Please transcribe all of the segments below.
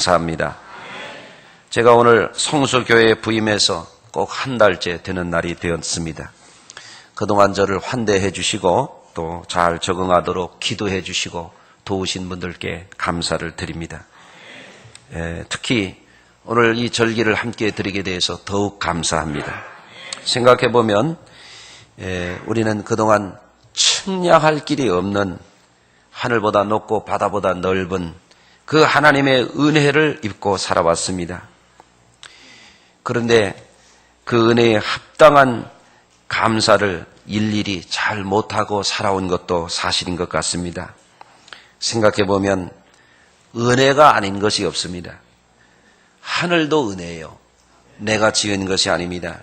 감사합니다. 제가 오늘 성수교회에 부임해서 꼭 한 달째 되는 날이 되었습니다. 그동안 저를 환대해 주시고 또 잘 적응하도록 기도해 주시고 도우신 분들께 감사를 드립니다. 특히 오늘 이 절기를 함께 드리게 돼서 더욱 감사합니다. 생각해 보면 우리는 그동안 측량할 길이 없는 하늘보다 높고 바다보다 넓은 그 하나님의 은혜를 입고 살아왔습니다. 그런데 그 은혜에 합당한 감사를 일일이 잘 못하고 살아온 것도 사실인 것 같습니다. 생각해 보면 은혜가 아닌 것이 없습니다. 하늘도 은혜예요. 내가 지은 것이 아닙니다.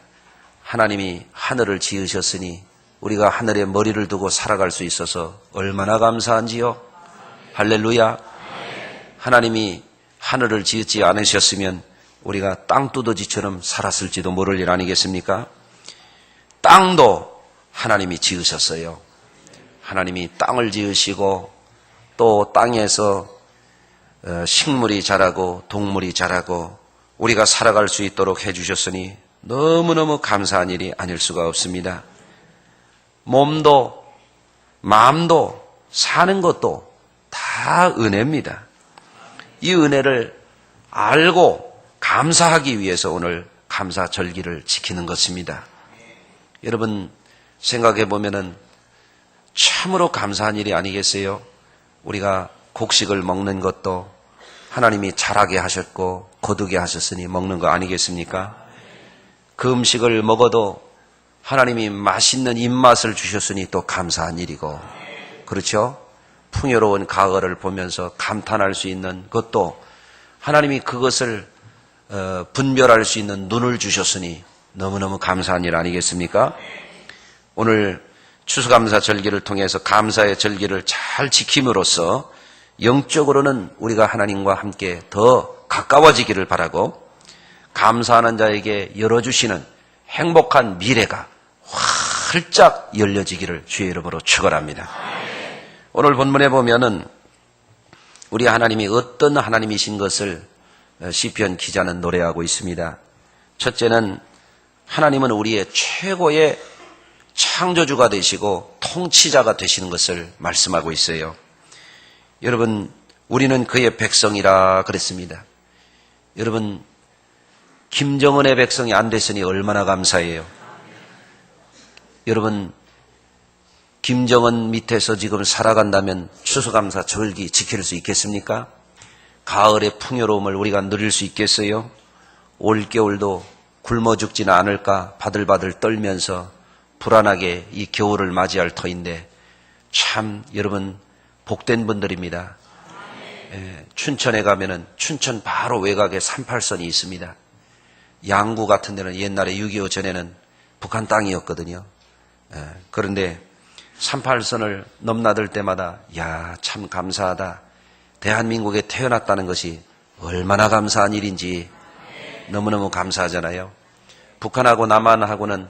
하나님이 하늘을 지으셨으니 우리가 하늘에 머리를 두고 살아갈 수 있어서 얼마나 감사한지요. 할렐루야. 하나님이 하늘을 지었지 않으셨으면 우리가 땅두더지처럼 살았을지도 모를 일 아니겠습니까? 땅도 하나님이 지으셨어요. 하나님이 땅을 지으시고 또 땅에서 식물이 자라고 동물이 자라고 우리가 살아갈 수 있도록 해주셨으니 너무너무 감사한 일이 아닐 수가 없습니다. 몸도 마음도 사는 것도 다 은혜입니다. 이 은혜를 알고 감사하기 위해서 오늘 감사절기를 지키는 것입니다. 여러분 생각해 보면은 참으로 감사한 일이 아니겠어요? 우리가 곡식을 먹는 것도 하나님이 자라게 하셨고 거두게 하셨으니 먹는 거 아니겠습니까? 그 음식을 먹어도 하나님이 맛있는 입맛을 주셨으니 또 감사한 일이고, 그렇죠? 풍요로운 가을을 보면서 감탄할 수 있는 것도 하나님이 그것을 분별할 수 있는 눈을 주셨으니 너무너무 감사한 일 아니겠습니까? 오늘 추수감사 절기를 통해서 감사의 절기를 잘 지킴으로써 영적으로는 우리가 하나님과 함께 더 가까워지기를 바라고 감사하는 자에게 열어주시는 행복한 미래가 활짝 열려지기를 주의 이름으로 축원합니다. 오늘 본문에 보면은 우리 하나님이 어떤 하나님이신 것을 시편 기자는 노래하고 있습니다. 첫째는 하나님은 우리의 최고의 창조주가 되시고 통치자가 되시는 것을 말씀하고 있어요. 여러분, 우리는 그의 백성이라 그랬습니다. 여러분, 김정은의 백성이 안 됐으니 얼마나 감사해요. 여러분, 김정은 밑에서 지금 살아간다면 추수감사 절기 지킬 수 있겠습니까? 가을의 풍요로움을 우리가 누릴 수 있겠어요? 올겨울도 굶어 죽지는 않을까 바들바들 떨면서 불안하게 이 겨울을 맞이할 터인데 참 여러분 복된 분들입니다. 춘천에 가면은 춘천 바로 외곽에 38선이 있습니다. 양구 같은 데는 옛날에 6.25 전에는 북한 땅이었거든요. 그런데 38선을 넘나들 때마다 야, 참 감사하다. 대한민국에 태어났다는 것이 얼마나 감사한 일인지 너무너무 감사하잖아요. 북한하고 남한하고는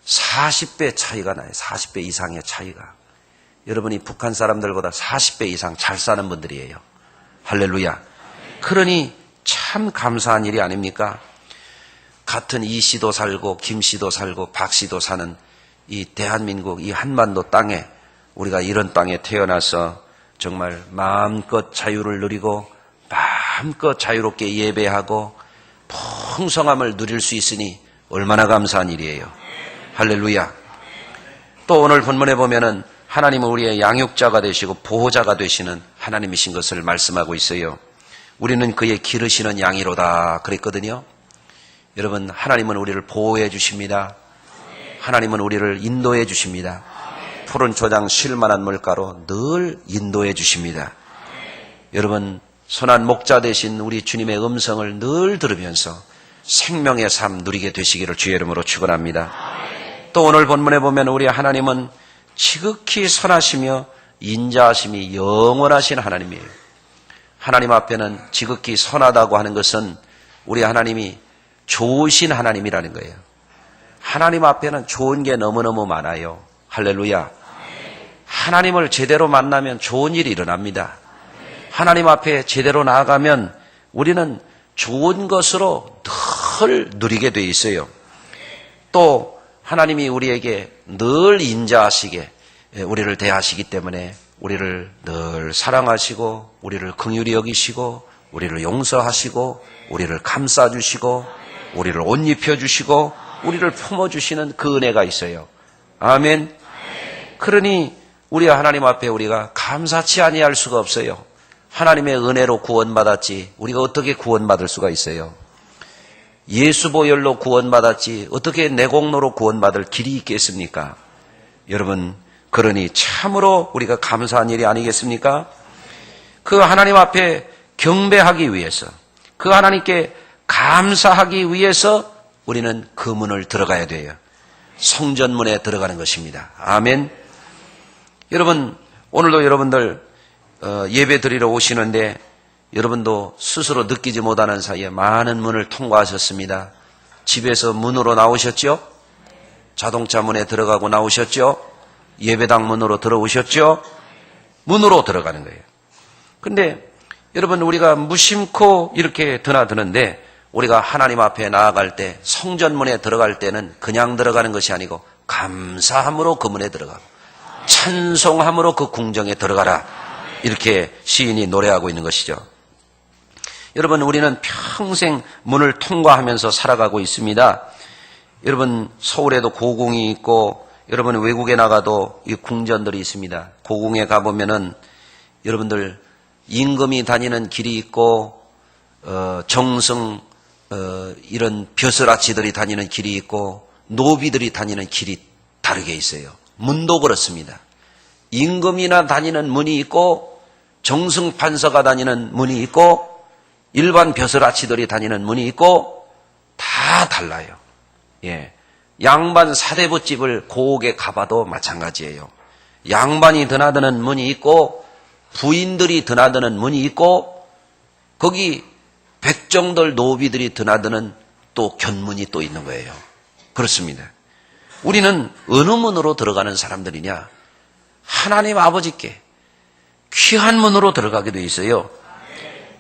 40배 차이가 나요. 40배 이상의 차이가. 여러분이 북한 사람들보다 40배 이상 잘 사는 분들이에요. 할렐루야. 그러니 참 감사한 일이 아닙니까? 같은 이 씨도 살고 김 씨도 살고 박 씨도 사는 이 대한민국 이 한반도 땅에 우리가 이런 땅에 태어나서 정말 마음껏 자유를 누리고 마음껏 자유롭게 예배하고 풍성함을 누릴 수 있으니 얼마나 감사한 일이에요. 할렐루야. 또 오늘 본문에 보면은 하나님은 우리의 양육자가 되시고 보호자가 되시는 하나님이신 것을 말씀하고 있어요. 우리는 그의 기르시는 양이로다 그랬거든요. 여러분, 하나님은 우리를 보호해 주십니다. 하나님은 우리를 인도해 주십니다. 푸른 초장 쉴만한 물가로 늘 인도해 주십니다. 여러분, 선한 목자 되신 우리 주님의 음성을 늘 들으면서 생명의 삶 누리게 되시기를 주의 이름으로 축원합니다. 또 오늘 본문에 보면 우리 하나님은 지극히 선하시며 인자하심이 영원하신 하나님이에요. 하나님 앞에는 지극히 선하다고 하는 것은 우리 하나님이 좋으신 하나님이라는 거예요. 하나님 앞에는 좋은 게 너무너무 많아요. 할렐루야. 하나님을 제대로 만나면 좋은 일이 일어납니다. 하나님 앞에 제대로 나아가면 우리는 좋은 것으로 늘 누리게 돼 있어요. 또 하나님이 우리에게 늘 인자하시게 우리를 대하시기 때문에 우리를 늘 사랑하시고 우리를 긍휼히 여기시고 우리를 용서하시고 우리를 감싸주시고 우리를 옷 입혀주시고 우리를 품어주시는 그 은혜가 있어요. 아멘. 그러니 우리 하나님 앞에 우리가 감사치 아니할 수가 없어요. 하나님의 은혜로 구원받았지 우리가 어떻게 구원받을 수가 있어요? 예수 보혈로 구원받았지 어떻게 내 공로로 구원받을 길이 있겠습니까? 여러분, 그러니 참으로 우리가 감사한 일이 아니겠습니까? 그 하나님 앞에 경배하기 위해서, 그 하나님께 감사하기 위해서 우리는 그 문을 들어가야 돼요. 성전문에 들어가는 것입니다. 아멘. 여러분, 오늘도 여러분들 예배 드리러 오시는데 여러분도 스스로 느끼지 못하는 사이에 많은 문을 통과하셨습니다. 집에서 문으로 나오셨죠? 자동차 문에 들어가고 나오셨죠? 예배당 문으로 들어오셨죠? 문으로 들어가는 거예요. 근데 여러분, 우리가 무심코 이렇게 드나드는데 우리가 하나님 앞에 나아갈 때, 성전문에 들어갈 때는 그냥 들어가는 것이 아니고 감사함으로 그 문에 들어가고 찬송함으로 그 궁정에 들어가라, 이렇게 시인이 노래하고 있는 것이죠. 여러분, 우리는 평생 문을 통과하면서 살아가고 있습니다. 여러분, 서울에도 고궁이 있고 여러분 외국에 나가도 이 궁전들이 있습니다. 고궁에 가보면은 여러분들 임금이 다니는 길이 있고 정승 이런 벼슬아치들이 다니는 길이 있고 노비들이 다니는 길이 다르게 있어요. 문도 그렇습니다. 임금이나 다니는 문이 있고 정승 판서가 다니는 문이 있고 일반 벼슬아치들이 다니는 문이 있고 다 달라요. 예. 양반 사대부집을 고옥에 가봐도 마찬가지예요. 양반이 드나드는 문이 있고 부인들이 드나드는 문이 있고 거기 백정들 노비들이 드나드는 또 견문이 또 있는 거예요. 그렇습니다. 우리는 어느 문으로 들어가는 사람들이냐? 하나님 아버지께 귀한 문으로 들어가게 돼 있어요.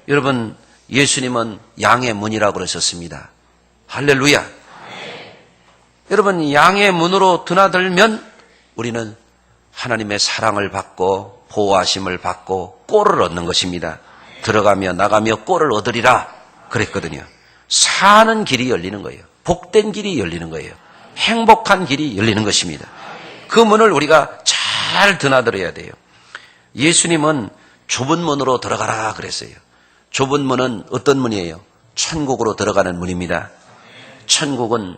여러분, 예수님은 양의 문이라고 그러셨습니다. 할렐루야. 여러분, 양의 문으로 드나들면 우리는 하나님의 사랑을 받고 보호하심을 받고 꼴을 얻는 것입니다. 들어가며 나가며 꼴을 얻으리라 그랬거든요. 사는 길이 열리는 거예요. 복된 길이 열리는 거예요. 행복한 길이 열리는 것입니다. 그 문을 우리가 잘 드나들어야 돼요. 예수님은 좁은 문으로 들어가라 그랬어요. 좁은 문은 어떤 문이에요? 천국으로 들어가는 문입니다. 천국은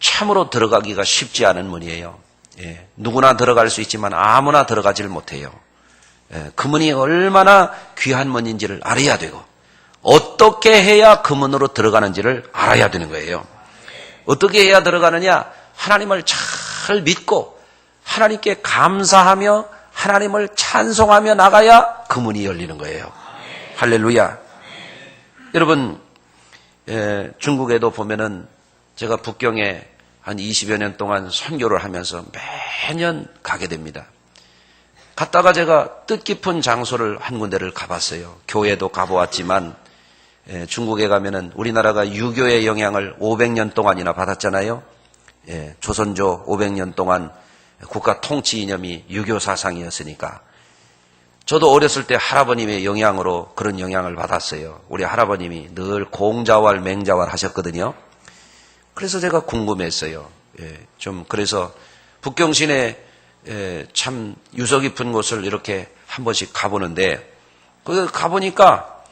참으로 들어가기가 쉽지 않은 문이에요. 예, 누구나 들어갈 수 있지만 아무나 들어가질 못해요. 예, 그 문이 얼마나 귀한 문인지를 알아야 되고 어떻게 해야 그 문으로 들어가는지를 알아야 되는 거예요. 어떻게 해야 들어가느냐? 하나님을 잘 믿고 하나님께 감사하며 하나님을 찬송하며 나가야 그 문이 열리는 거예요. 할렐루야. 여러분, 중국에도 보면은 제가 북경에 한 20여 년 동안 선교를 하면서 매년 가게 됩니다. 갔다가 제가 뜻깊은 장소를 한 군데를 가봤어요. 교회도 가보았지만 중국에 가면은 우리나라가 유교의 영향을 500년 동안이나 받았잖아요. 조선조 500년 동안 국가 통치 이념이 유교 사상이었으니까 저도 어렸을 때 할아버님의 영향으로 그런 영향을 받았어요. 우리 할아버님이 늘 공자왈 맹자왈 하셨거든요. 그래서 제가 궁금했어요. 그래서 북경 시내 참 유서 깊은 곳을 이렇게 한 번씩 가보는데 거기 가보니까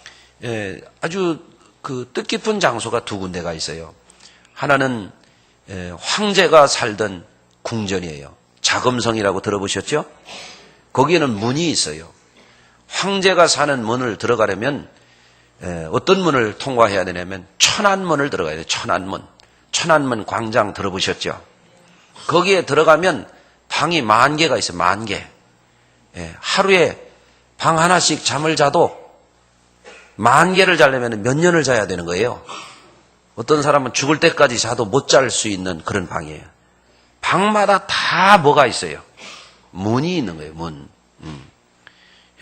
아주 그 뜻깊은 장소가 두 군데가 있어요. 하나는 황제가 살던 궁전이에요. 자금성이라고 들어보셨죠? 거기에는 문이 있어요. 황제가 사는 문을 들어가려면 어떤 문을 통과해야 되냐면 천안문을 들어가야 돼요. 천안문. 천안문 광장 들어보셨죠? 거기에 들어가면 방이 10,000개가 있어요. 10,000개. 하루에 방 하나씩 잠을 자도 10,000개를 자려면 몇 년을 자야 되는 거예요. 어떤 사람은 죽을 때까지 자도 못 잘 수 있는 그런 방이에요. 방마다 다 뭐가 있어요? 문이 있는 거예요. 문.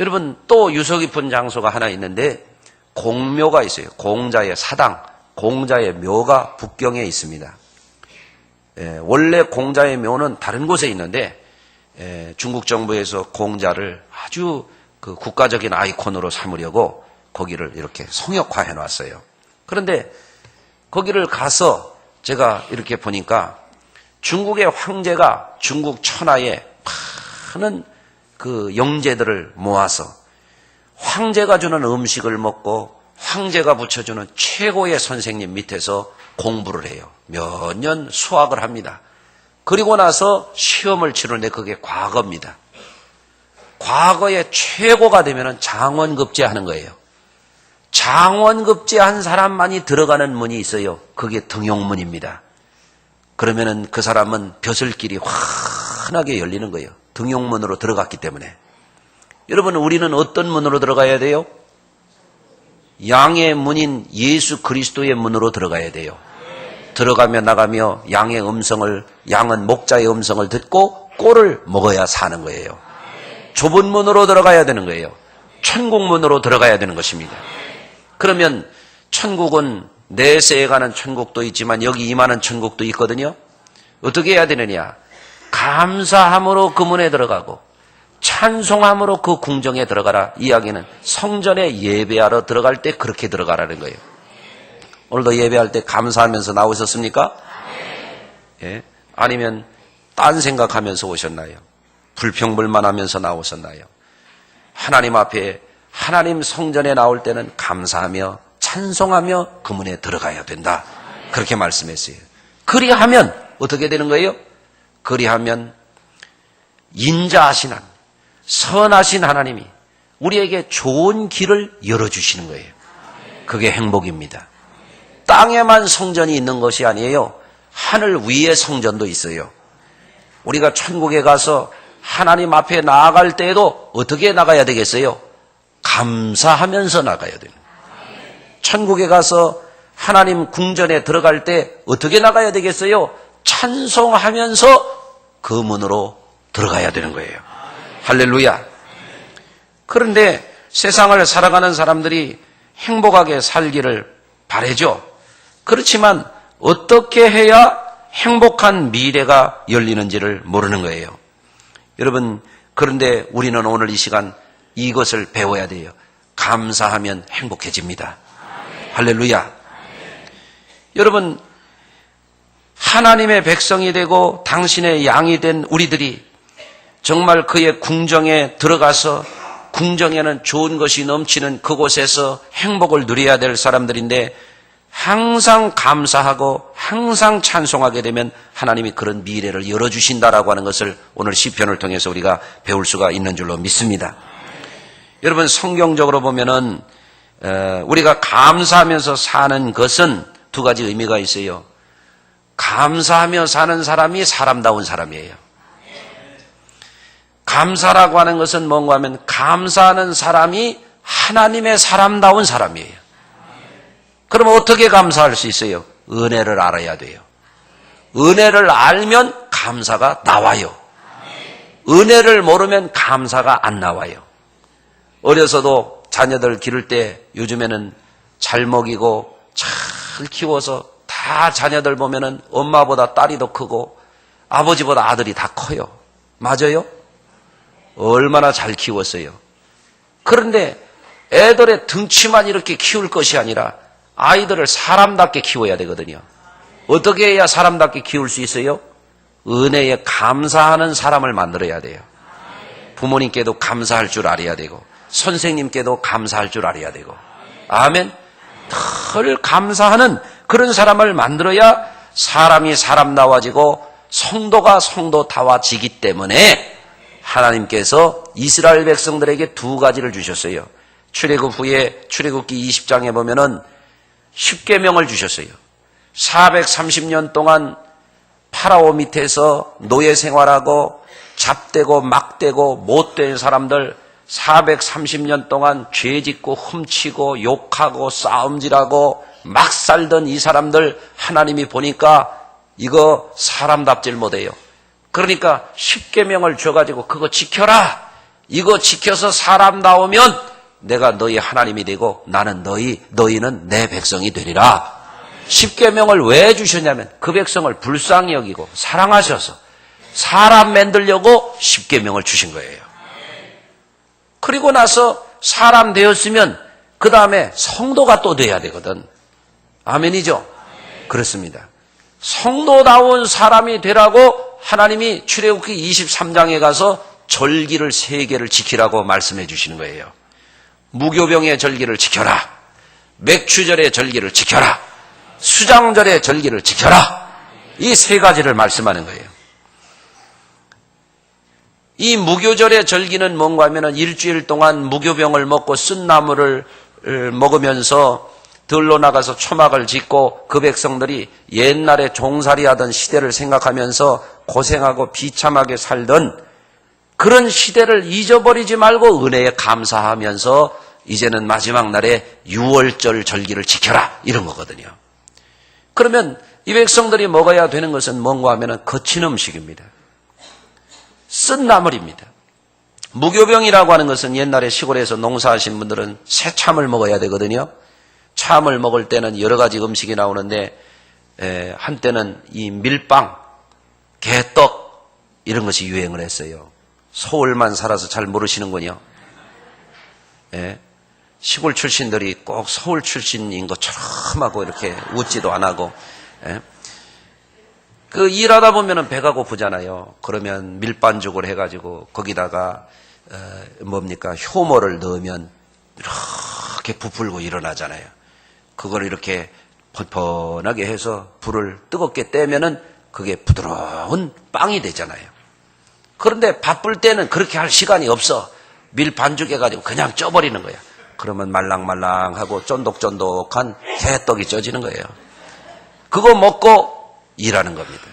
여러분 또 유서 깊은 장소가 하나 있는데 공묘가 있어요. 공자의 사당, 공자의 묘가 북경에 있습니다. 원래 공자의 묘는 다른 곳에 있는데 중국 정부에서 공자를 아주 그 국가적인 아이콘으로 삼으려고 거기를 이렇게 성역화해 놨어요. 그런데 거기를 가서 제가 이렇게 보니까 중국의 황제가 중국 천하에 많은 그 영재들을 모아서 황제가 주는 음식을 먹고 황제가 붙여주는 최고의 선생님 밑에서 공부를 해요. 몇 년 수학을 합니다. 그리고 나서 시험을 치르는데 그게 과거입니다. 과거에 최고가 되면 장원급제 하는 거예요. 장원급제 한 사람만이 들어가는 문이 있어요. 그게 등용문입니다. 그러면은 그 사람은 벼슬길이 환하게 열리는 거예요. 등용문으로 들어갔기 때문에. 여러분, 우리는 어떤 문으로 들어가야 돼요? 양의 문인 예수 그리스도의 문으로 들어가야 돼요. 들어가며 나가며 양은 목자의 음성을 듣고 꼴을 먹어야 사는 거예요. 좁은 문으로 들어가야 되는 거예요. 천국 문으로 들어가야 되는 것입니다. 그러면 천국은 내세에 가는 천국도 있지만 여기 임하는 천국도 있거든요. 어떻게 해야 되느냐? 감사함으로 그 문에 들어가고 찬송함으로 그 궁정에 들어가라. 이야기는 성전에 예배하러 들어갈 때 그렇게 들어가라는 거예요. 오늘도 예배할 때 감사하면서 나오셨습니까? 예? 아니면 딴 생각하면서 오셨나요? 불평불만하면서 나오셨나요? 하나님 앞에 하나님 성전에 나올 때는 감사하며 찬송하며 그 문에 들어가야 된다. 그렇게 말씀했어요. 그리하면 어떻게 되는 거예요? 그리하면 인자하신 하나님, 선하신 하나님이 우리에게 좋은 길을 열어주시는 거예요. 그게 행복입니다. 땅에만 성전이 있는 것이 아니에요. 하늘 위에 성전도 있어요. 우리가 천국에 가서 하나님 앞에 나아갈 때에도 어떻게 나가야 되겠어요? 감사하면서 나가야 돼요. 천국에 가서 하나님 궁전에 들어갈 때 어떻게 나가야 되겠어요? 찬송하면서 그 문으로 들어가야 되는 거예요. 할렐루야. 그런데 세상을 살아가는 사람들이 행복하게 살기를 바라죠. 그렇지만 어떻게 해야 행복한 미래가 열리는지를 모르는 거예요. 여러분, 그런데 우리는 오늘 이 시간 이것을 배워야 돼요. 감사하면 행복해집니다. 할렐루야. 여러분, 하나님의 백성이 되고 당신의 양이 된 우리들이 정말 그의 궁정에 들어가서 궁정에는 좋은 것이 넘치는 그곳에서 행복을 누려야 될 사람들인데 항상 감사하고 항상 찬송하게 되면 하나님이 그런 미래를 열어주신다라고 하는 것을 오늘 시편을 통해서 우리가 배울 수가 있는 줄로 믿습니다. 여러분, 성경적으로 보면은 우리가 감사하면서 사는 것은 두 가지 의미가 있어요. 감사하며 사는 사람이 사람다운 사람이에요. 감사라고 하는 것은 뭔가 하면 감사하는 사람이 하나님의 사람다운 사람이에요. 그럼 어떻게 감사할 수 있어요? 은혜를 알아야 돼요. 은혜를 알면 감사가 나와요. 은혜를 모르면 감사가 안 나와요. 어려서도 자녀들 기를 때 요즘에는 잘 먹이고 잘 키워서 다 자녀들 보면은 엄마보다 딸이 더 크고 아버지보다 아들이 다 커요. 맞아요? 얼마나 잘 키웠어요. 그런데 애들의 등치만 이렇게 키울 것이 아니라 아이들을 사람답게 키워야 되거든요. 어떻게 해야 사람답게 키울 수 있어요? 은혜에 감사하는 사람을 만들어야 돼요. 부모님께도 감사할 줄 알아야 되고 선생님께도 감사할 줄 알아야 되고 아멘. 늘 감사하는 그런 사람을 만들어야 사람이 사람다워지고 성도가 성도다워지기 때문에 하나님께서 이스라엘 백성들에게 두 가지를 주셨어요. 출애굽 후에 출애굽기 20장에 보면은 10계명을 주셨어요. 430년 동안 파라오 밑에서 노예 생활하고 잡되고 막되고 못된 사람들 430년 동안 죄짓고 훔치고 욕하고 싸움질하고 막 살던 이 사람들 하나님이 보니까 이거 사람답질 못해요. 그러니까 10계명을 줘가지고 그거 지켜라. 이거 지켜서 사람다우면 내가 너희 하나님이 되고 나는 너희는 내 백성이 되리라. 십계명을 왜 주셨냐면 그 백성을 불쌍히 여기고 사랑하셔서 사람 만들려고 십계명을 주신 거예요. 그리고 나서 사람 되었으면 그 다음에 성도가 또 돼야 되거든. 아멘이죠? 그렇습니다. 성도다운 사람이 되라고 하나님이 출애굽기 23장에 가서 절기를 3개를 지키라고 말씀해 주시는 거예요. 무교병의 절기를 지켜라. 맥추절의 절기를 지켜라. 수장절의 절기를 지켜라. 이 3가지를 말씀하는 거예요. 이 무교절의 절기는 뭔가 하면은 일주일 동안 무교병을 먹고 쓴 나무를 먹으면서 들로 나가서 초막을 짓고 그 백성들이 옛날에 종살이 하던 시대를 생각하면서 고생하고 비참하게 살던 그런 시대를 잊어버리지 말고 은혜에 감사하면서 이제는 마지막 날에 유월절 절기를 지켜라 이런 거거든요. 그러면 이 백성들이 먹어야 되는 것은 뭔가 하면은 거친 음식입니다. 쓴 나물입니다. 무교병이라고 하는 것은 옛날에 시골에서 농사하신 분들은 새참을 먹어야 되거든요. 참을 먹을 때는 여러 가지 음식이 나오는데 한때는 이 밀빵, 개떡 이런 것이 유행을 했어요. 서울만 살아서 잘 모르시는군요. 시골 출신들이 꼭 서울 출신인 것처럼 하고 이렇게 웃지도 안 하고 그 일하다 보면은 배가 고프잖아요. 그러면 밀반죽을 해가지고 거기다가 뭡니까 효모를 넣으면 이렇게 부풀고 일어나잖아요. 그걸 이렇게 펀펀하게 해서 불을 뜨겁게 떼면은 그게 부드러운 빵이 되잖아요. 그런데 바쁠 때는 그렇게 할 시간이 없어. 밀 반죽 해가지고 그냥 쪄버리는 거야. 그러면 말랑말랑하고 쫀득쫀득한 개떡이 쪄지는 거예요. 그거 먹고 일하는 겁니다.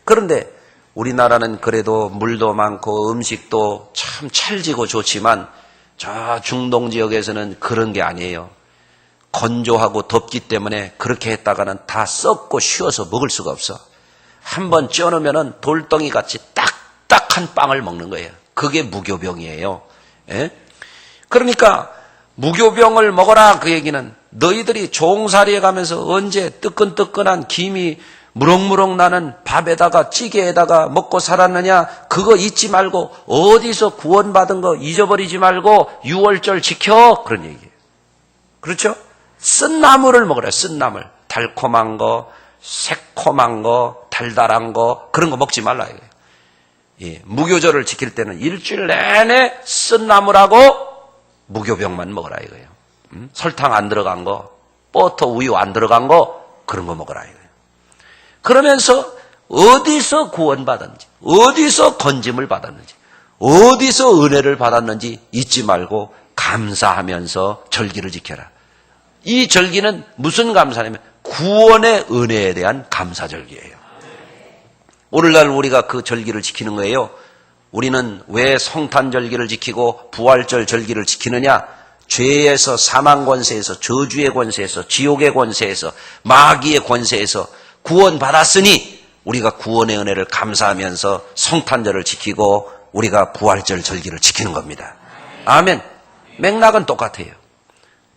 그런데 우리나라는 그래도 물도 많고 음식도 참 찰지고 좋지만 저 중동 지역에서는 그런 게 아니에요. 건조하고 덥기 때문에 그렇게 했다가는 다 썩고 쉬어서 먹을 수가 없어. 한번 쪄놓으면 돌덩이 같이 딱딱한 빵을 먹는 거예요. 그게 무교병이에요. 그러니까 무교병을 먹어라 그 얘기는 너희들이 종살이에 가면서 언제 뜨끈뜨끈한 김이 무럭무럭 나는 밥에다가 찌개에다가 먹고 살았느냐 그거 잊지 말고 어디서 구원받은 거 잊어버리지 말고 유월절 지켜 그런 얘기예요. 그렇죠? 쓴 나물을 먹으라. 쓴 나물. 달콤한 거, 새콤한 거, 달달한 거 그런 거 먹지 말라 이거예요. 예, 무교절을 지킬 때는 일주일 내내 쓴 나물하고 무교병만 먹으라 이거예요. 설탕 안 들어간 거, 버터, 우유 안 들어간 거 그런 거 먹으라 이거예요. 그러면서 어디서 구원받았는지, 어디서 건짐을 받았는지, 어디서 은혜를 받았는지 잊지 말고 감사하면서 절기를 지켜라. 이 절기는 무슨 감사냐면 구원의 은혜에 대한 감사절기예요. 오늘날 우리가 그 절기를 지키는 거예요. 우리는 왜 성탄절기를 지키고 부활절 절기를 지키느냐? 죄에서 사망 권세에서 저주의 권세에서 지옥의 권세에서 마귀의 권세에서 구원받았으니 우리가 구원의 은혜를 감사하면서 성탄절을 지키고 우리가 부활절 절기를 지키는 겁니다. 아멘. 맥락은 똑같아요.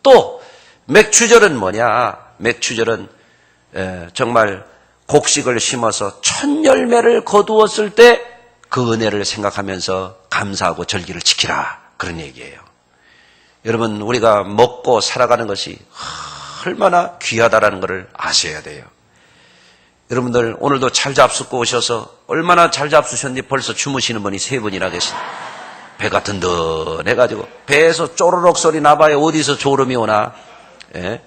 또 맥추절은 뭐냐? 맥추절은 정말 곡식을 심어서 첫 열매를 거두었을 때 그 은혜를 생각하면서 감사하고 절기를 지키라 그런 얘기예요. 여러분 우리가 먹고 살아가는 것이 얼마나 귀하다라는 것을 아셔야 돼요. 여러분들 오늘도 잘 잡수고 오셔서 얼마나 잘 잡수셨는지 벌써 주무시는 분이 3분이나 계십니다. 배가 든든해가지고 배에서 쪼르륵 소리 나봐야 어디서 졸음이 오나. 예?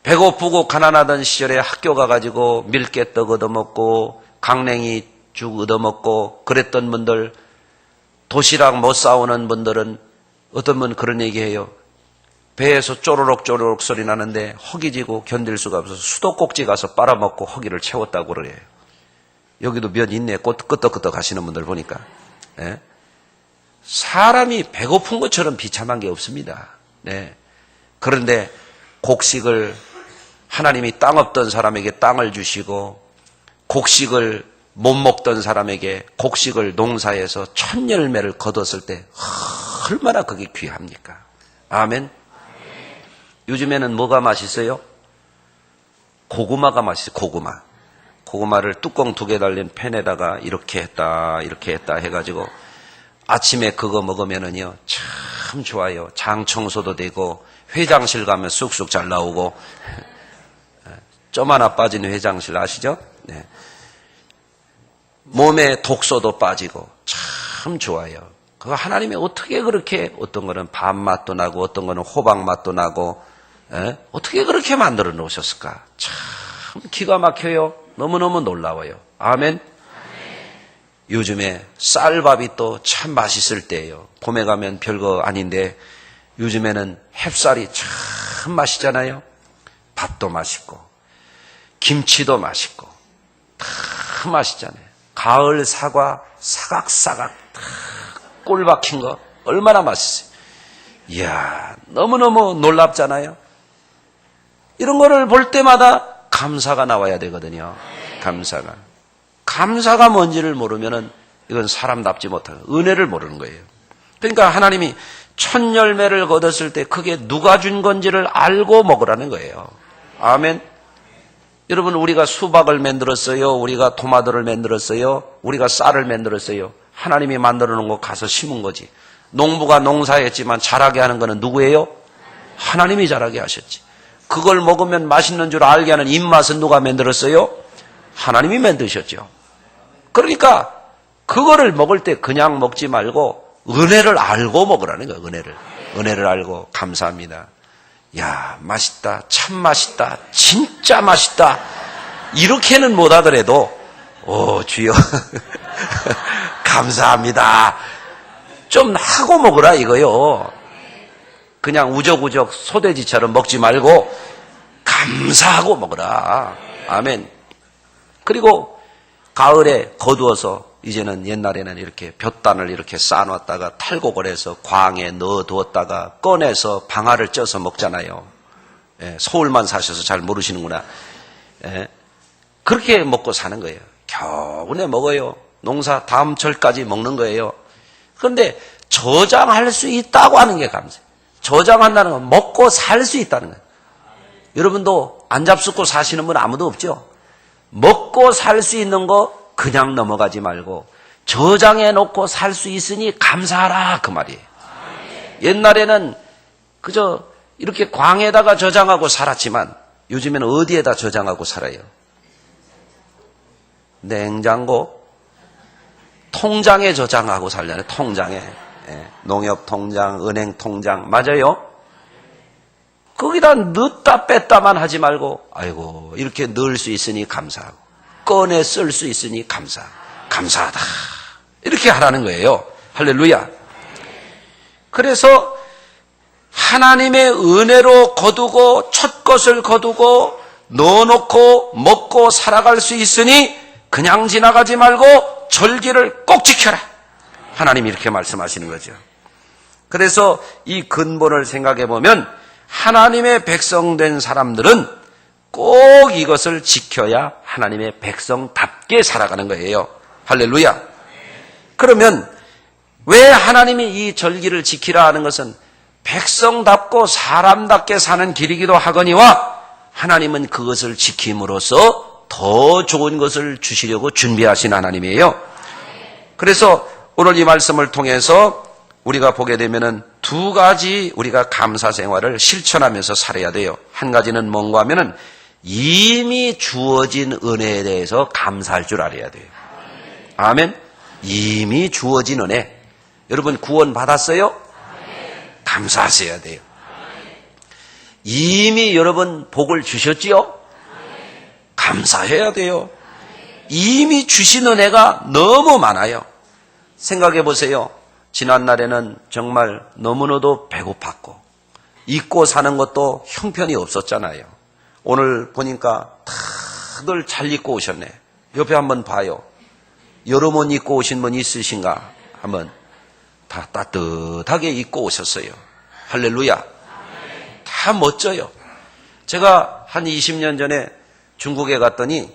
배고프고 가난하던 시절에 학교 가가지고 밀깨떡 얻어먹고 강냉이 죽 얻어먹고 그랬던 분들, 도시락 못 싸우는 분들은 어떤 분 그런 얘기해요. 배에서 쪼르륵 쪼르륵 소리 나는데 허기 지고 견딜 수가 없어서 수도꼭지 가서 빨아먹고 허기를 채웠다고 그래요. 여기도 몇 있네. 끄떡끄떡 하시는 분들 보니까. 네. 사람이 배고픈 것처럼 비참한 게 없습니다. 네. 그런데 곡식을 하나님이 땅 없던 사람에게 땅을 주시고 곡식을 못 먹던 사람에게 곡식을 농사에서 첫 열매를 거뒀을 때 얼마나 그게 귀합니까? 아멘. 요즘에는 뭐가 맛있어요? 고구마가 맛있어요. 고구마를 뚜껑 2개 달린 팬에다가 이렇게 했다 해가지고 아침에 그거 먹으면은요 참 좋아요. 장 청소도 되고 회장실 가면 쑥쑥 잘 나오고 점 하나 빠진 회장실 아시죠? 네. 몸에 독소도 빠지고 참 좋아요. 그거 하나님이 어떻게 그렇게 어떤 거는 밥 맛도 나고 어떤 거는 호박 맛도 나고 어떻게 그렇게 만들어 놓으셨을까? 참 기가 막혀요. 너무너무 놀라워요. 아멘. 요즘에 쌀밥이 또 참 맛있을 때예요. 봄에 가면 별거 아닌데 요즘에는 햅쌀이 참 맛있잖아요. 밥도 맛있고 김치도 맛있고 다 맛있잖아요. 가을 사과 사각사각 꿀 박힌 거 얼마나 맛있어요. 이야, 너무너무 놀랍잖아요. 이런 거를 볼 때마다 감사가 나와야 되거든요. 감사가 뭔지를 모르면은 이건 사람답지 못한 은혜를 모르는 거예요. 그러니까 하나님이 첫 열매를 거뒀을 때 그게 누가 준 건지를 알고 먹으라는 거예요. 아멘. 여러분, 우리가 수박을 만들었어요. 우리가 토마토를 만들었어요. 우리가 쌀을 만들었어요. 하나님이 만들어 놓은 거 가서 심은 거지. 농부가 농사했지만 자라게 하는 거는 누구예요? 하나님이 자라게 하셨지. 그걸 먹으면 맛있는 줄 알게 하는 입맛은 누가 만들었어요? 하나님이 만드셨죠. 그러니까 그거를 먹을 때 그냥 먹지 말고 은혜를 알고 먹으라는 거예요. 은혜를 알고 감사합니다. 야, 맛있다. 참 맛있다. 진짜 맛있다. 이렇게는 못 하더라도 주여 감사합니다. 좀 하고 먹으라 이거요. 그냥 우적우적 소돼지처럼 먹지 말고 감사하고 먹으라. 아멘. 그리고 가을에 거두어서 이제는 옛날에는 이렇게 볕단을 이렇게 쌓아놨다가 탈곡을 해서 광에 넣어두었다가 꺼내서 방아를 쪄서 먹잖아요. 서울만 사셔서 잘 모르시는구나. 그렇게 먹고 사는 거예요. 겨우내 먹어요. 농사 다음 철까지 먹는 거예요. 그런데 저장할 수 있다고 하는 게 감사해요. 저장한다는 건 먹고 살 수 있다는 거예요. 여러분도 안 잡숫고 사시는 분 아무도 없죠? 먹고 살 수 있는 거 그냥 넘어가지 말고 저장해 놓고 살 수 있으니 감사하라 그 말이에요. 옛날에는 그저 이렇게 광에다가 저장하고 살았지만 요즘에는 어디에다 저장하고 살아요? 냉장고, 통장에 저장하고 살잖아요. 통장에. 농협 통장, 은행 통장. 맞아요? 거기다 넣었다 뺐다만 하지 말고 아이고 이렇게 넣을 수 있으니 감사하고 꺼내 쓸 수 있으니 감사하다. 이렇게 하라는 거예요. 할렐루야. 그래서 하나님의 은혜로 거두고 첫 것을 거두고 넣어놓고 먹고 살아갈 수 있으니 그냥 지나가지 말고 절기를 꼭 지켜라. 하나님이 이렇게 말씀하시는 거죠. 그래서 이 근본을 생각해 보면 하나님의 백성된 사람들은 꼭 이것을 지켜야 하나님의 백성답게 살아가는 거예요. 할렐루야. 그러면 왜 하나님이 이 절기를 지키라 하는 것은 백성답고 사람답게 사는 길이기도 하거니와 하나님은 그것을 지킴으로써 더 좋은 것을 주시려고 준비하신 하나님이에요. 그래서 오늘 이 말씀을 통해서 우리가 보게 되면은 두 가지 우리가 감사 생활을 실천하면서 살아야 돼요. 한 가지는 뭔가 하면은 이미 주어진 은혜에 대해서 감사할 줄 알아야 돼요. 아멘. 이미 주어진 은혜. 여러분 구원 받았어요? 감사하셔야 돼요. 이미 여러분 복을 주셨지요? 감사해야 돼요. 이미 주신 은혜가 너무 많아요. 생각해 보세요. 지난날에는 정말 너무나도 배고팠고 입고 사는 것도 형편이 없었잖아요. 오늘 보니까 다들 잘 입고 오셨네. 옆에 한번 봐요. 여러 번 입고 오신 분 있으신가? 한번 다 따뜻하게 입고 오셨어요. 할렐루야. 다 멋져요. 제가 한 20년 전에 중국에 갔더니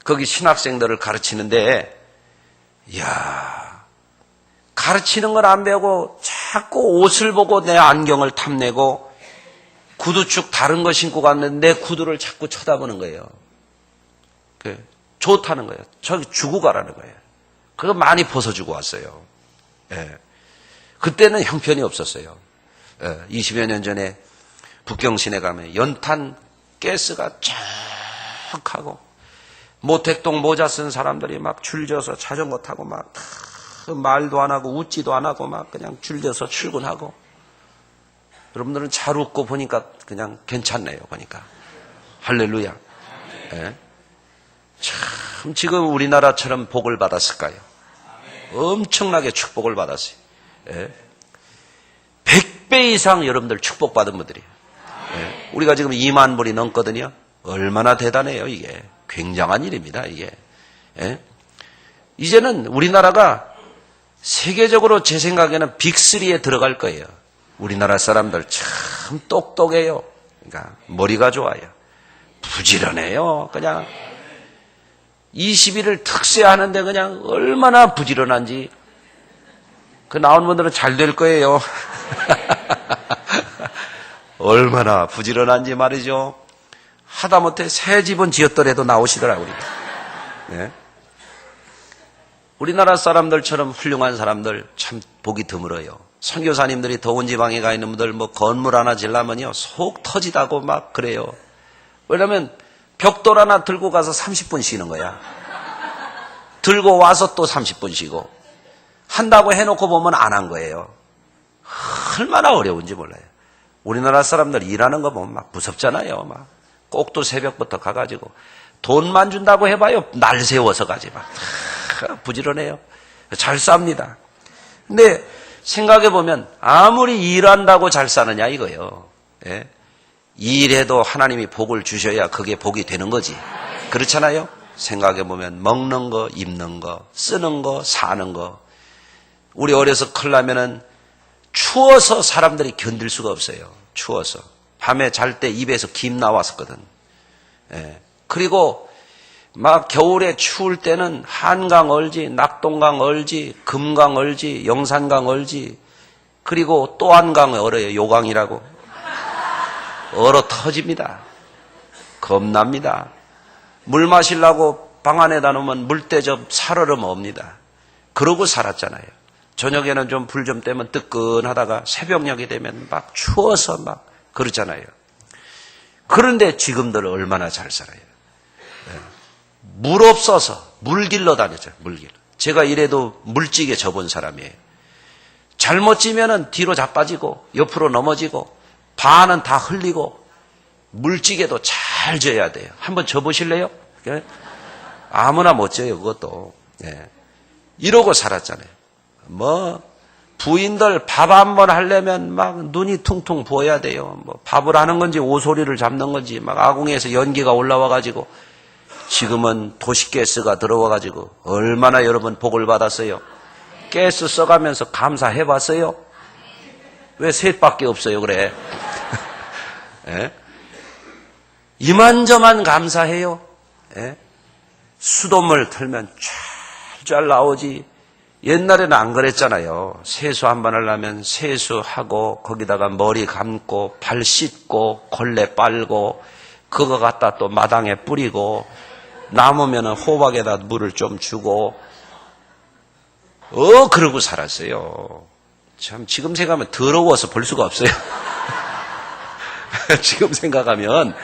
거기 신학생들을 가르치는데, 이야, 가르치는 걸 안 배우고 자꾸 옷을 보고 내 안경을 탐내고 구두축 다른 거 신고 갔는데 내 구두를 자꾸 쳐다보는 거예요. 좋다는 거예요. 저기 주고 가라는 거예요. 그거 많이 벗어주고 왔어요. 예. 그때는 형편이 없었어요. 20여 년 전에 북경시내 가면 연탄 가스가 쫙 하고 모택동 모자 쓴 사람들이 막 줄져서 자전거 타고 막 말도 안 하고 웃지도 안 하고 막 그냥 줄져서 출근하고, 여러분들은 잘 웃고 보니까 그냥 괜찮네요. 보니까 할렐루야. 예. 참 지금 우리나라처럼 복을 받았을까요? 엄청나게 축복을 받았어요. 예. 100배 이상 여러분들 축복받은 분들이에요. 예. 우리가 지금 2만 불이 넘거든요. 얼마나 대단해요. 이게 굉장한 일입니다. 이게. 예. 이제는 우리나라가 세계적으로 제 생각에는 빅3에 들어갈 거예요. 우리나라 사람들 참 똑똑해요. 그러니까 머리가 좋아요. 부지런해요. 그냥 20일을 특세하는데 그냥 얼마나 부지런한지. 그 나온 분들은 잘 될 거예요. 얼마나 부지런한지 말이죠. 하다못해 새 집은 지었더라도 나오시더라고요. 네. 우리나라 사람들처럼 훌륭한 사람들 참 보기 드물어요. 선교사님들이 더운 지방에 가 있는 분들 뭐 건물 하나 지려면요 속 터지다고 막 그래요. 왜냐면 벽돌 하나 들고 가서 30분 쉬는 거야. 들고 와서 또 30분 쉬고, 한다고 해놓고 보면 안 한 거예요. 얼마나 어려운지 몰라요. 우리나라 사람들 일하는 거 보면 막 무섭잖아요. 막 꼭두 새벽부터 가가지고 돈만 준다고 해봐요. 날 세워서 가지 막 부지런해요. 잘 쌉니다. 근데 생각해보면 아무리 일한다고 잘 사느냐 이거예요. 예? 일해도 하나님이 복을 주셔야 그게 복이 되는 거지. 그렇잖아요. 생각해보면 먹는 거, 입는 거, 쓰는 거, 사는 거. 우리 어려서 클 나면은 추워서 사람들이 견딜 수가 없어요. 추워서. 밤에 잘 때 입에서 김 나왔었거든. 예. 그리고 막 겨울에 추울 때는 한강 얼지, 낙동강 얼지, 금강 얼지, 영산강 얼지, 그리고 또 한 강 얼어요. 요강이라고. 얼어 터집니다. 겁납니다. 물 마시려고 방 안에다 놓으면 물대접 살얼음 옵니다. 그러고 살았잖아요. 저녁에는 좀 불 좀 떼면 뜨끈하다가 새벽녘이 되면 막 추워서 막 그러잖아요. 그런데 지금들 얼마나 잘 살아요. 물 없어서 물 길러 다녔죠. 물 길러. 제가 이래도 물찌개 접은 사람이에요. 잘못 찌면은 뒤로 자빠지고 옆으로 넘어지고 반은 다 흘리고, 물찌개도 잘 져야 돼요. 한번 져보실래요? 아무나 못 져요. 그것도. 예. 이러고 살았잖아요. 뭐 부인들 밥 한 번 하려면 막 눈이 퉁퉁 부어야 돼요. 뭐 밥을 하는 건지 오소리를 잡는 건지 막 아궁이에서 연기가 올라와 가지고. 지금은 도시가스가 들어와 가지고 얼마나 여러분 복을 받았어요. 가스 써가면서 감사해 봤어요? 왜 셋밖에 없어요 그래? 예? 이만저만 감사해요. 예? 수돗물 틀면 쫙쫙 나오지. 옛날에는 안 그랬잖아요. 세수 한 번 하려면 세수하고 거기다가 머리 감고 발 씻고 걸레 빨고 그거 갖다 또 마당에 뿌리고 남으면 호박에다 물을 좀 주고 그러고 살았어요. 참 지금 생각하면 더러워서 볼 수가 없어요. 지금 생각하면.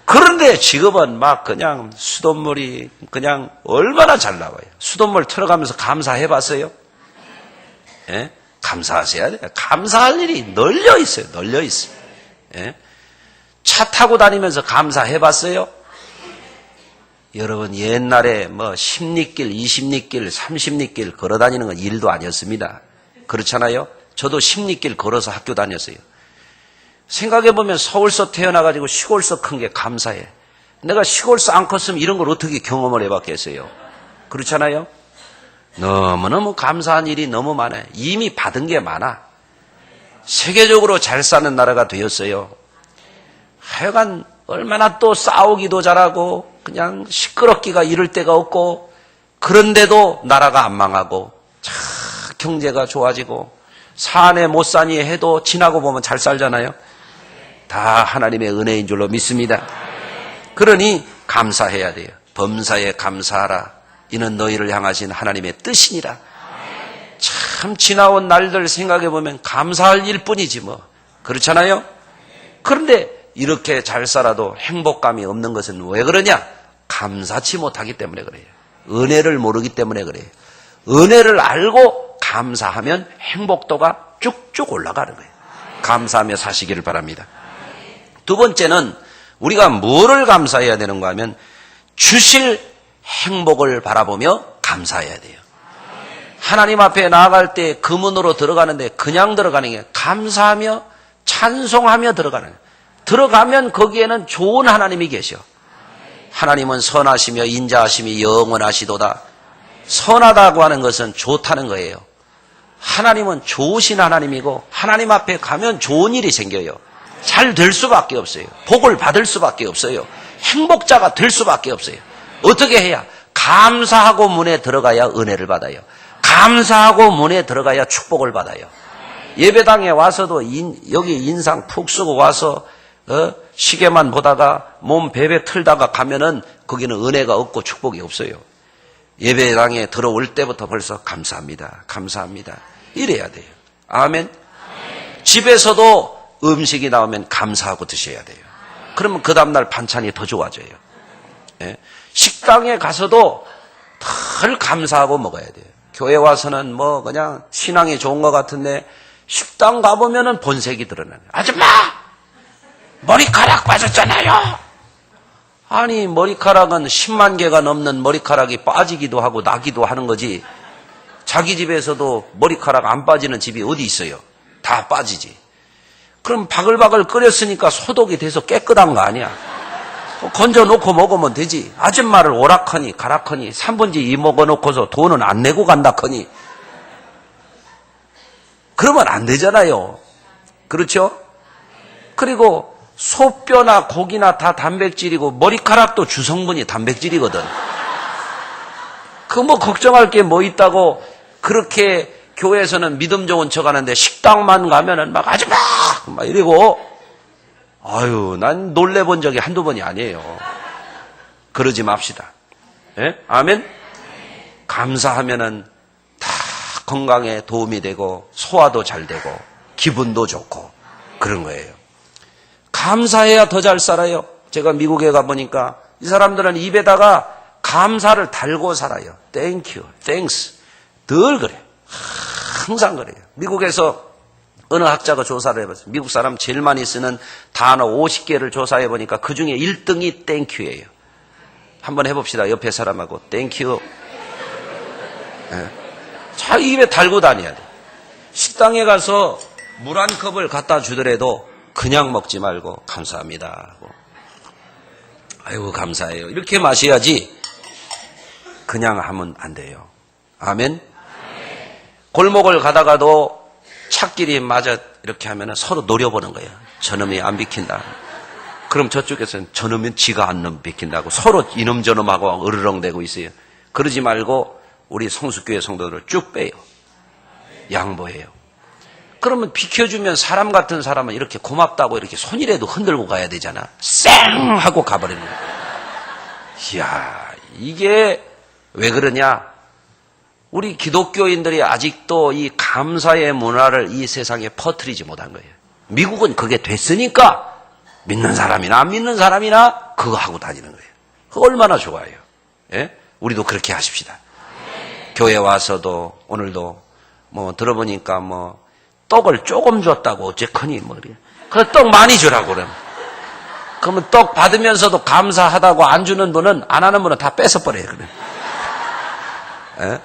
그런데 지금은 막 그냥 수돗물이 그냥 얼마나 잘 나와요. 수돗물 틀어가면서 감사해 봤어요? 예? 감사하셔야 돼요. 감사할 일이 널려 있어요. 널려 있어요. 예? 차 타고 다니면서 감사해 봤어요? 여러분 옛날에 뭐 10리길, 20리길, 30리길 걸어 다니는 건 일도 아니었습니다. 그렇잖아요? 저도 10리길 걸어서 학교 다녔어요. 생각해보면 서울서 태어나가지고 시골서 큰 게 감사해. 내가 시골서 안 컸으면 이런 걸 어떻게 경험을 해봤겠어요? 그렇잖아요? 너무너무 감사한 일이 너무 많아요. 이미 받은 게 많아. 세계적으로 잘 사는 나라가 되었어요. 하여간 얼마나 또 싸우기도 잘하고 그냥 시끄럽기가 이를 데가 없고, 그런데도 나라가 안 망하고 경제가 좋아지고 사내 못 사니 해도 지나고 보면 잘 살잖아요. 다 하나님의 은혜인 줄로 믿습니다. 그러니 감사해야 돼요. 범사에 감사하라. 이는 너희를 향하신 하나님의 뜻이니라. 참 지나온 날들 생각해 보면 감사할 일뿐이지 뭐. 그렇잖아요. 그런데 이렇게 잘 살아도 행복감이 없는 것은 왜 그러냐? 감사치 못하기 때문에 그래요. 은혜를 모르기 때문에 그래요. 은혜를 알고 감사하면 행복도가 쭉쭉 올라가는 거예요. 감사하며 사시기를 바랍니다. 두 번째는 우리가 뭐를 감사해야 되는가 하면 주실 행복을 바라보며 감사해야 돼요. 하나님 앞에 나아갈 때 그 문으로 들어가는데 그냥 들어가는 게 감사하며 찬송하며 들어가는 거예요. 들어가면 거기에는 좋은 하나님이 계셔. 하나님은 선하시며 인자하심이 영원하시도다. 선하다고 하는 것은 좋다는 거예요. 하나님은 좋으신 하나님이고 하나님 앞에 가면 좋은 일이 생겨요. 잘 될 수밖에 없어요. 복을 받을 수밖에 없어요. 행복자가 될 수밖에 없어요. 어떻게 해야? 감사하고 문에 들어가야 은혜를 받아요. 감사하고 문에 들어가야 축복을 받아요. 예배당에 와서도 여기 인상 푹 쓰고 와서 시계만 보다가 몸 베베 틀다가 가면은 거기는 은혜가 없고 축복이 없어요. 예배당에 들어올 때부터 벌써 감사합니다. 감사합니다. 이래야 돼요. 아멘. 집에서도 음식이 나오면 감사하고 드셔야 돼요. 그러면 그 다음날 반찬이 더 좋아져요. 예? 식당에 가서도 덜 감사하고 먹어야 돼요. 교회 와서는 뭐 그냥 신앙이 좋은 것 같은데 식당 가보면은 본색이 드러나요. 아줌마! 머리카락 빠졌잖아요. 아니 머리카락은 10만 개가 넘는 머리카락이 빠지기도 하고 나기도 하는 거지. 자기 집에서도 머리카락 안 빠지는 집이 어디 있어요? 다 빠지지. 그럼 바글바글 끓였으니까 소독이 돼서 깨끗한 거 아니야. 건져놓고 먹으면 되지. 아줌마를 오락하니 가락하니 3분지 2 먹어놓고서 돈은 안 내고 간다커니 그러면 안 되잖아요. 그렇죠? 그리고 소뼈나 고기나 다 단백질이고 머리카락도 주성분이 단백질이거든. 그 뭐 걱정할 게 뭐 있다고 그렇게 교회에서는 믿음 좋은 척 하는데 식당만 가면은 막 아줌마! 막 이러고 아유 난 놀래본 적이 한두 번이 아니에요. 그러지 맙시다. 예? 아멘? 감사하면은 다 건강에 도움이 되고 소화도 잘 되고 기분도 좋고 그런 거예요. 감사해야 더 잘 살아요. 제가 미국에 가보니까 이 사람들은 입에다가 감사를 달고 살아요. Thank you, thanks. 늘 그래요. 항상 그래요. 미국에서 어느 학자가 조사를 해봤어요. 미국 사람 제일 많이 쓰는 단어 50개를 조사해보니까 그중에 1등이 Thank you예요. 한번 해봅시다. 옆에 사람하고 Thank you. 네. 자기 입에 달고 다녀야 돼. 식당에 가서 물 한 컵을 갖다 주더라도 그냥 먹지 말고 감사합니다 하고 아이고 감사해요 이렇게 마셔야지 그냥 하면 안 돼요. 아멘. 골목을 가다가도 찻길이 맞아 이렇게 하면 서로 노려보는 거예요. 저놈이 안 비킨다. 그럼 저쪽에서는 저놈은 지가 안 비킨다고 서로 이놈 저놈하고 으르렁대고 있어요. 그러지 말고 우리 성수교회 성도들을 쭉 빼요. 양보해요. 그러면 비켜주면 사람 같은 사람은 이렇게 고맙다고 이렇게 손이라도 흔들고 가야 되잖아. 쌩! 하고 가버리는 거야. 이야, 이게 왜 그러냐? 우리 기독교인들이 아직도 이 감사의 문화를 이 세상에 퍼뜨리지 못한 거예요. 미국은 그게 됐으니까 믿는 사람이나 안 믿는 사람이나 그거 하고 다니는 거예요. 그거 얼마나 좋아요. 예? 우리도 그렇게 하십시다. 교회 와서도 오늘도 뭐 들어보니까 뭐 떡을 조금 줬다고 어째커니 뭐 그 떡 많이 주라고 그러면 그러면 떡 받으면서도 감사하다고 안 주는 분은 안 하는 분은 다 뺏어 버려요. 그래. 예?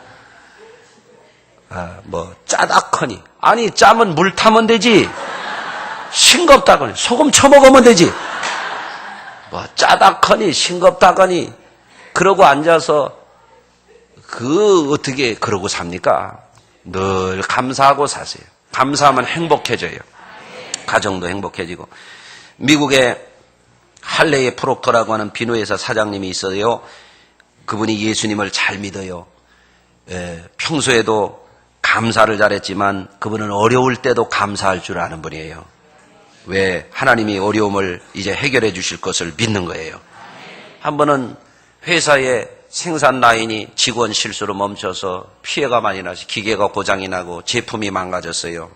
뭐 짜다커니 아니 짜면 물 타면 되지. 싱겁다거니 소금 쳐먹으면 되지. 뭐 짜다커니 싱겁다거니 그러고 앉아서 그 어떻게 그러고 삽니까? 늘 감사하고 사세요. 감사하면 행복해져요. 가정도 행복해지고. 미국에 할레의 프록터라고 하는 비누회사 사장님이 있어요. 그분이 예수님을 잘 믿어요. 평소에도 감사를 잘했지만 그분은 어려울 때도 감사할 줄 아는 분이에요. 왜? 하나님이 어려움을 이제 해결해 주실 것을 믿는 거예요. 한 번은 회사의 생산 라인이 직원 실수로 멈춰서 피해가 많이 나서 기계가 고장이 나고 제품이 망가졌어요.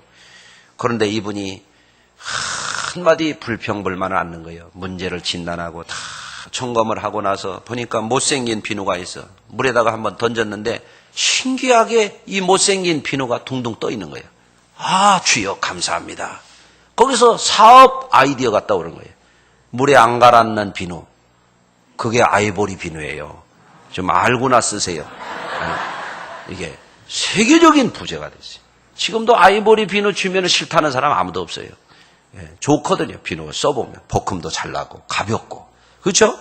그런데 이분이 한마디 불평불만을 않는 거예요. 문제를 진단하고 다 점검을 하고 나서 보니까 못생긴 비누가 있어. 물에다가 한번 던졌는데 신기하게 이 못생긴 비누가 둥둥 떠 있는 거예요. 아, 주여 감사합니다. 거기서 사업 아이디어가 떠오른 거예요. 물에 안 가라앉는 비누. 그게 아이보리 비누예요. 좀 알고나 쓰세요. 이게 세계적인 부재가 됐어요. 지금도 아이보리 비누 주면 싫다는 사람 아무도 없어요. 좋거든요. 비누 써보면 복음도 잘 나고 가볍고. 그렇죠?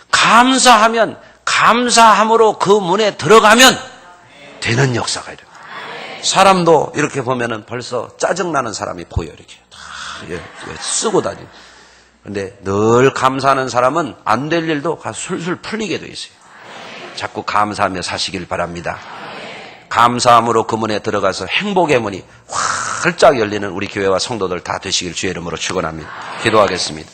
감사하면 감사함으로 그 문에 들어가면 되는 역사가 이래요. 사람도 이렇게 보면은 벌써 짜증나는 사람이 보여 이렇게 다 쓰고 다니고. 그런데 늘 감사하는 사람은 안 될 일도 술술 풀리게 돼 있어요. 자꾸 감사하며 사시길 바랍니다. 감사함으로 그 문에 들어가서 행복의 문이 활짝 열리는 우리 교회와 성도들 다 되시길 주의 이름으로 축원합니다. 기도하겠습니다.